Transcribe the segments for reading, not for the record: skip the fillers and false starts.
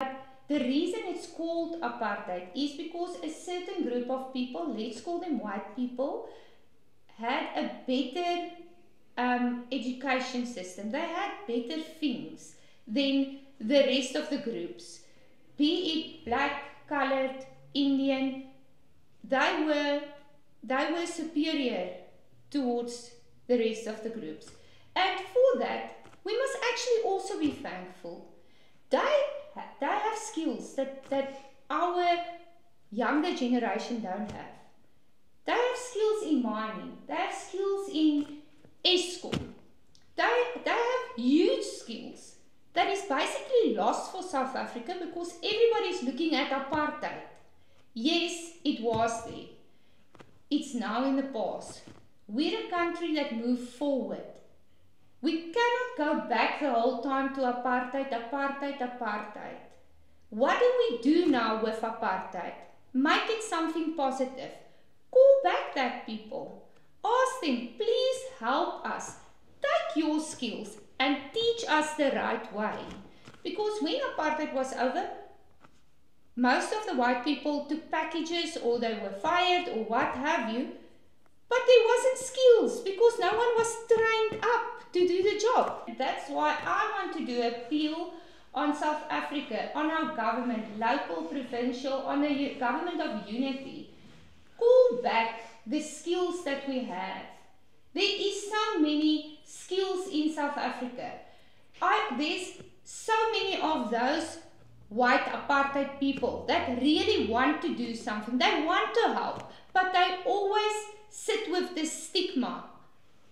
The reason it's called apartheid is because a certain group of people, let's call them white people, had a better education system. They had better things than the rest of the groups. Be it black, colored, Indian, they were superior towards the rest of the groups. And for that, we must actually also be thankful. They have skills that our younger generation don't have. They have skills in mining. They have skills in Eskom. They have huge skills that is basically lost for South Africa because everybody is looking at apartheid. Yes, it was there. It's now in the past. We're a country that moved forward. We cannot go back the whole time to apartheid, apartheid, apartheid. What do we do now with apartheid? Make it something positive. Call back that people. Ask them, please help us. Take your skills and teach us the right way. Because when apartheid was over, most of the white people took packages or they were fired or what have you. But there wasn't skills because no one was trained up to do the job. That's why I want to do an appeal on South Africa, on our government, local, provincial, on the government of unity. Call back the skills that we have. There is so many skills in South Africa. There's so many of those white apartheid people that really want to do something. They want to help, but they always sit with the stigma.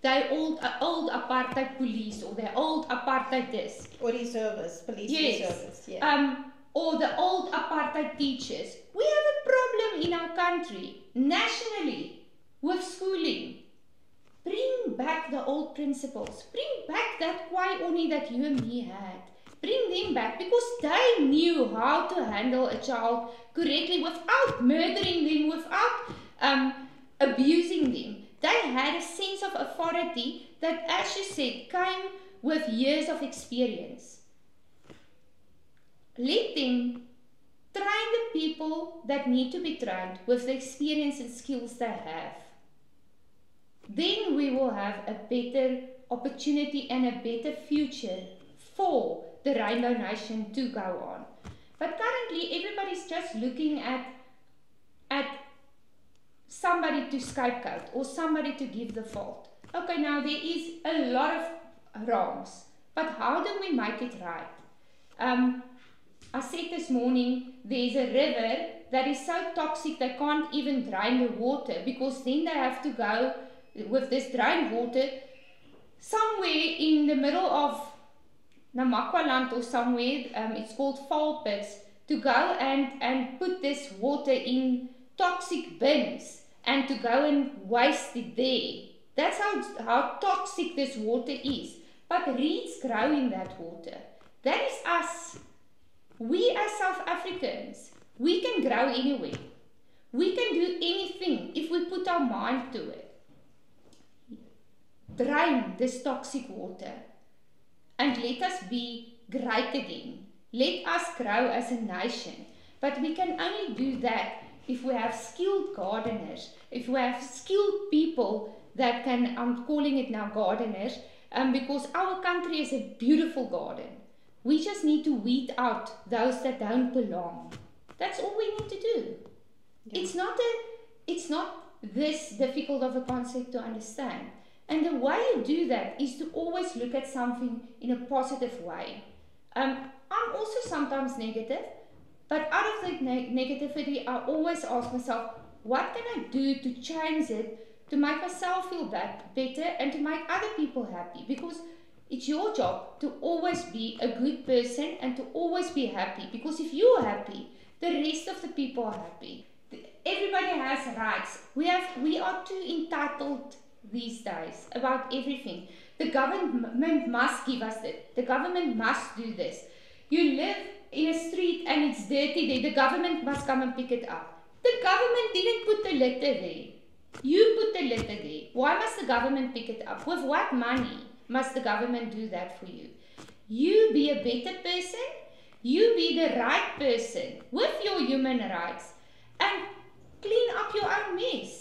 They old apartheid police or the old apartheid this. Or reservists, police reservists. Yeah. Or the old apartheid teachers. We have a problem in our country, nationally, with schooling. Bring back the old principles. Bring back that kwai oni that you and me had. Bring them back because they knew how to handle a child correctly without murdering them, without abusing them. They had a sense of authority that, as you said, came with years of experience. Let them train the people that need to be trained with the experience and skills they have. Then we will have a better opportunity and a better future for the Rainbow Nation to go on. But currently everybody's just looking at somebody to scapegoat or somebody to give the fault. Okay, now there is a lot of wrongs, but how do we make it right? I said this morning, there's a river that is so toxic they can't even drain the water because then they have to go with this drained water somewhere in the middle of Namakwaland or somewhere, it's called Valpits, to go and put this water in toxic bins and to go and waste it there. That's how toxic this water is. But reeds grow in that water. That is us. We as South Africans, we can grow anywhere. We can do anything if we put our mind to it. Drain this toxic water and let us be great again. Let us grow as a nation. But we can only do that if we have skilled gardeners, if we have skilled people that can, I'm calling it now gardeners, because our country is a beautiful garden. We just need to weed out those that don't belong. That's all we need to do. Yeah. It's not this difficult of a concept to understand. And the way you do that is to always look at something in a positive way. I'm also sometimes negative, but out of the negativity, I always ask myself, what can I do to change it, to make myself feel better and to make other people happy? Because it's your job to always be a good person and to always be happy. Because if you're happy, the rest of the people are happy. Everybody has rights. We are too entitled these days about everything. The government must give us it. The government must do this. You live in a street and it's dirty there. The government must come and pick it up. The government didn't put the litter there. You put the litter there. Why must the government pick it up? With what money must the government do that for you? You be a better person. you be the right person with your human rights and clean up your own mess.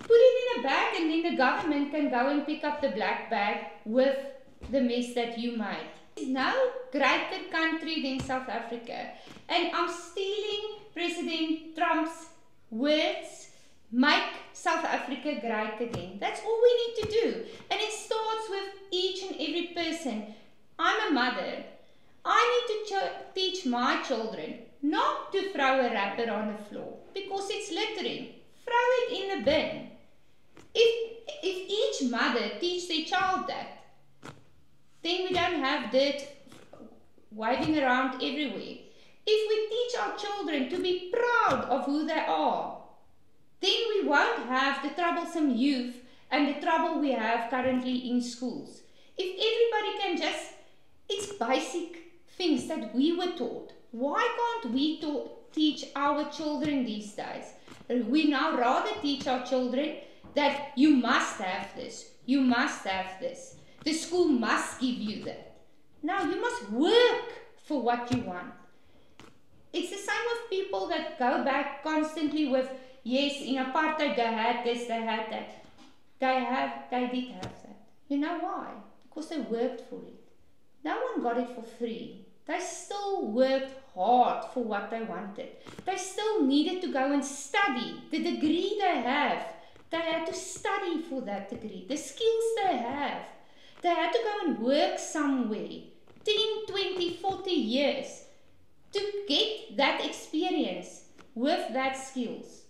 Put it in a bag and then the government can go and pick up the black bag with the mess that you made. There's no greater country than South Africa. And I'm stealing President Trump's words, make South Africa great again. That's all we need to do. And it starts with each and every person. I'm a mother. I need to teach my children not to throw a wrapper on the floor because it's littering. Throw it in the bin. If each mother teaches their child that, then we don't have dirt waving around everywhere. If we teach our children to be proud of who they are, then we won't have the troublesome youth and the trouble we have currently in schools. If everybody can just, it's basic things that we were taught. Why can't we teach our children these days? We now rather teach our children that you must have this, you must have this. The school must give you that. Now you must work for what you want. It's the same with people that go back constantly with, yes, in apartheid they had this, they had that. They did have that. You know why? Because they worked for it. No one got it for free. They still worked hard for what they wanted. They still needed to go and study. The degree they have, they had to study for that degree. The skills they have, they had to go and work somewhere 10, 20, 40 years to get that experience with that skills.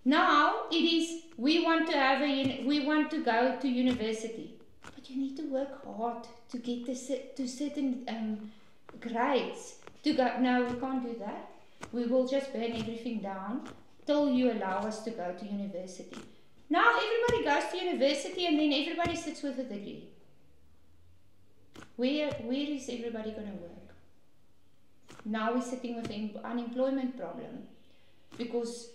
Now it is, we want to go to university, but you need to work hard to get to certain grades to go. No, we can't do that. We will just burn everything down till you allow us to go to university. Now everybody goes to university and then everybody sits with a degree. Where is everybody going to work? Now we're sitting with an unemployment problem because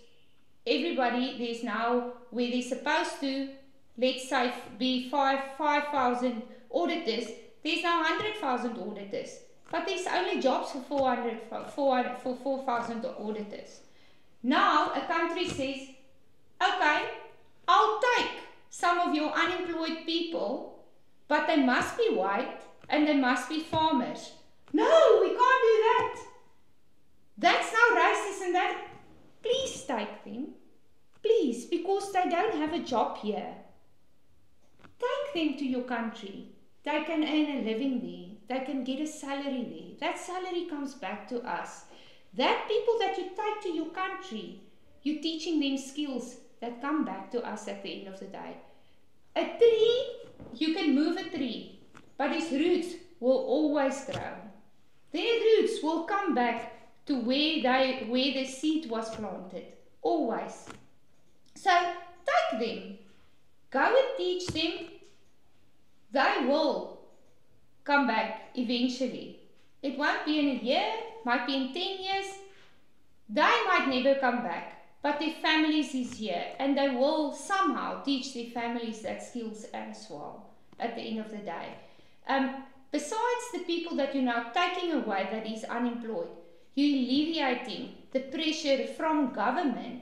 everybody, there's now, where they're supposed to, let's say, be 5,000 auditors, there's now 100,000 auditors. But there's only jobs for 4,000 auditors. Now a country says, okay, I'll take some of your unemployed people, but they must be white and they must be farmers. No, we can't do that. That's now racist and that. Please take them. Please, because they don't have a job here. Take them to your country. They can earn a living there. They can get a salary there. That salary comes back to us. That people that you take to your country, you're teaching them skills that come back to us at the end of the day. A tree, you can move a tree, but its roots will always grow. Their roots will come back to where the seed was planted. Always. So take them. Go and teach them. They will come back eventually. It won't be in a year, might be in 10 years. They might never come back. But their families is here and they will somehow teach their families that skills as well at the end of the day. Besides the people that you're now taking away that is unemployed, you're alleviating the pressure from government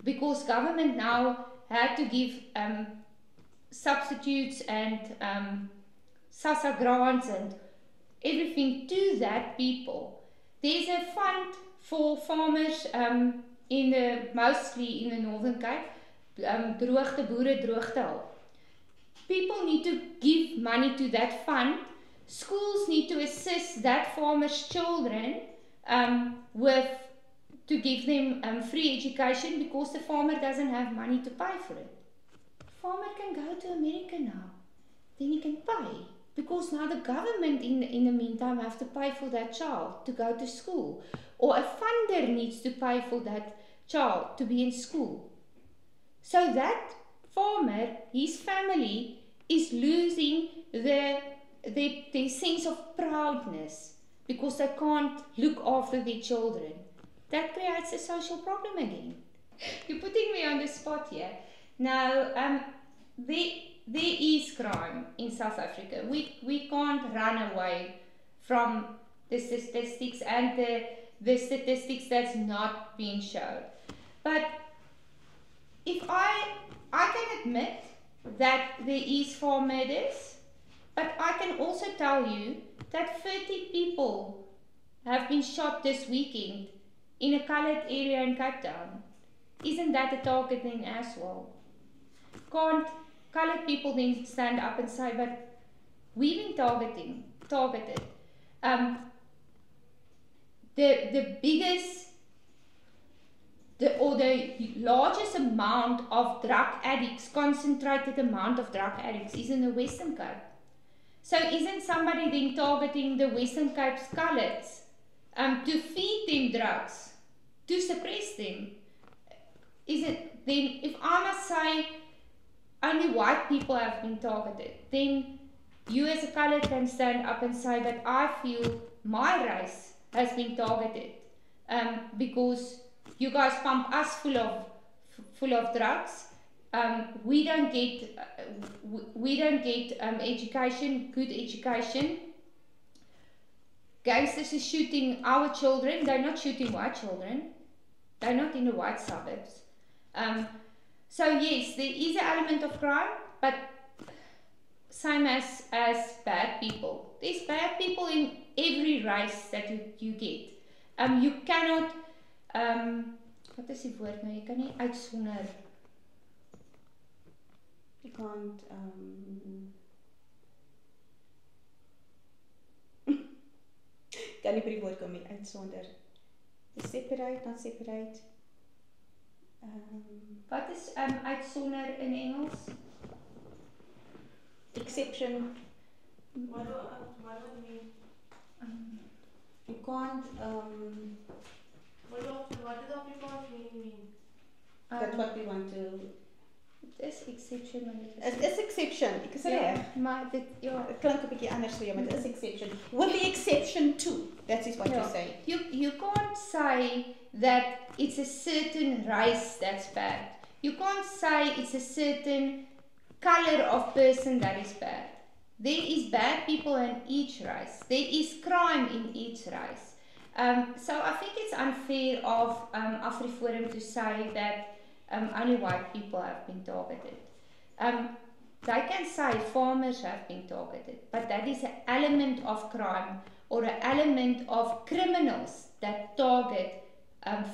because government now had to give substitutes and SASSA grants and everything to that people. There's a fund for farmers mostly in the Northern Cape, droogte boere droogte hulp. People need to give money to that fund. Schools need to assist that farmers' children to give them free education because the farmer doesn't have money to pay for it. Farmer can go to America now, then he can pay because now the government in the meantime have to pay for that child to go to school, or a funder needs to pay for that child to be in school. So that farmer, his family is losing their sense of proudness because they can't look after their children. That creates a social problem again. You're putting me on the spot here. Now, there is crime in South Africa. We can't run away from the statistics and the statistics that's not being shown. But if I can admit that there is farm murders, but I can also tell you that 30 people have been shot this weekend in a coloured area in Cape Town. Isn't that a targeting as well? Can't coloured people then stand up and say, but we've been targeted? The biggest, the largest amount of drug addicts, concentrated amount of drug addicts is in the Western Cape. So isn't somebody then targeting the Western Cape's coloureds to feed them drugs, to suppress them? Is it then, if I must say only white people have been targeted, then you as a coloured can stand up and say that I feel my race has been targeted because you guys pump us full of drugs. We don't get education, good education. Gangsters are shooting our children. They're not shooting white children. They're not in the white suburbs. So yes, there is an element of crime, but same as bad people. There's bad people in every race that you get. You cannot, wat is die woord nou? Jy kan nie uitsonder. You can't, kan nie by die woord kom nie, uitsonder. Separate, not separate. Wat is uitsonder in Engels? Exception. What do you mean? You can't, What does Afrikaans mean? that's what we want to... Dis exception wanneer It is exception, ek is reg. maar dit Het klink 'n bietjie anders vir jou, maar dit is exception. With the exception to, that is what you say. You can't say that it's a certain race that's bad. You can't say it's a certain color of person that is bad. There is bad people in each race. There is crime in each race. So I think it's unfair of AfriForum to say that only white people have been targeted. They can say farmers have been targeted, but that is an element of crime or an element of criminals that target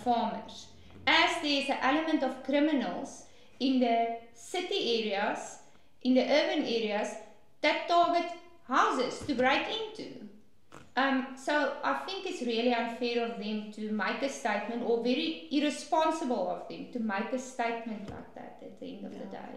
farmers. As there is an element of criminals in the city areas, in the urban areas, that target houses to break into. So I think it's really unfair of them to make a statement, or very irresponsible of them to make a statement like that at the end of the day.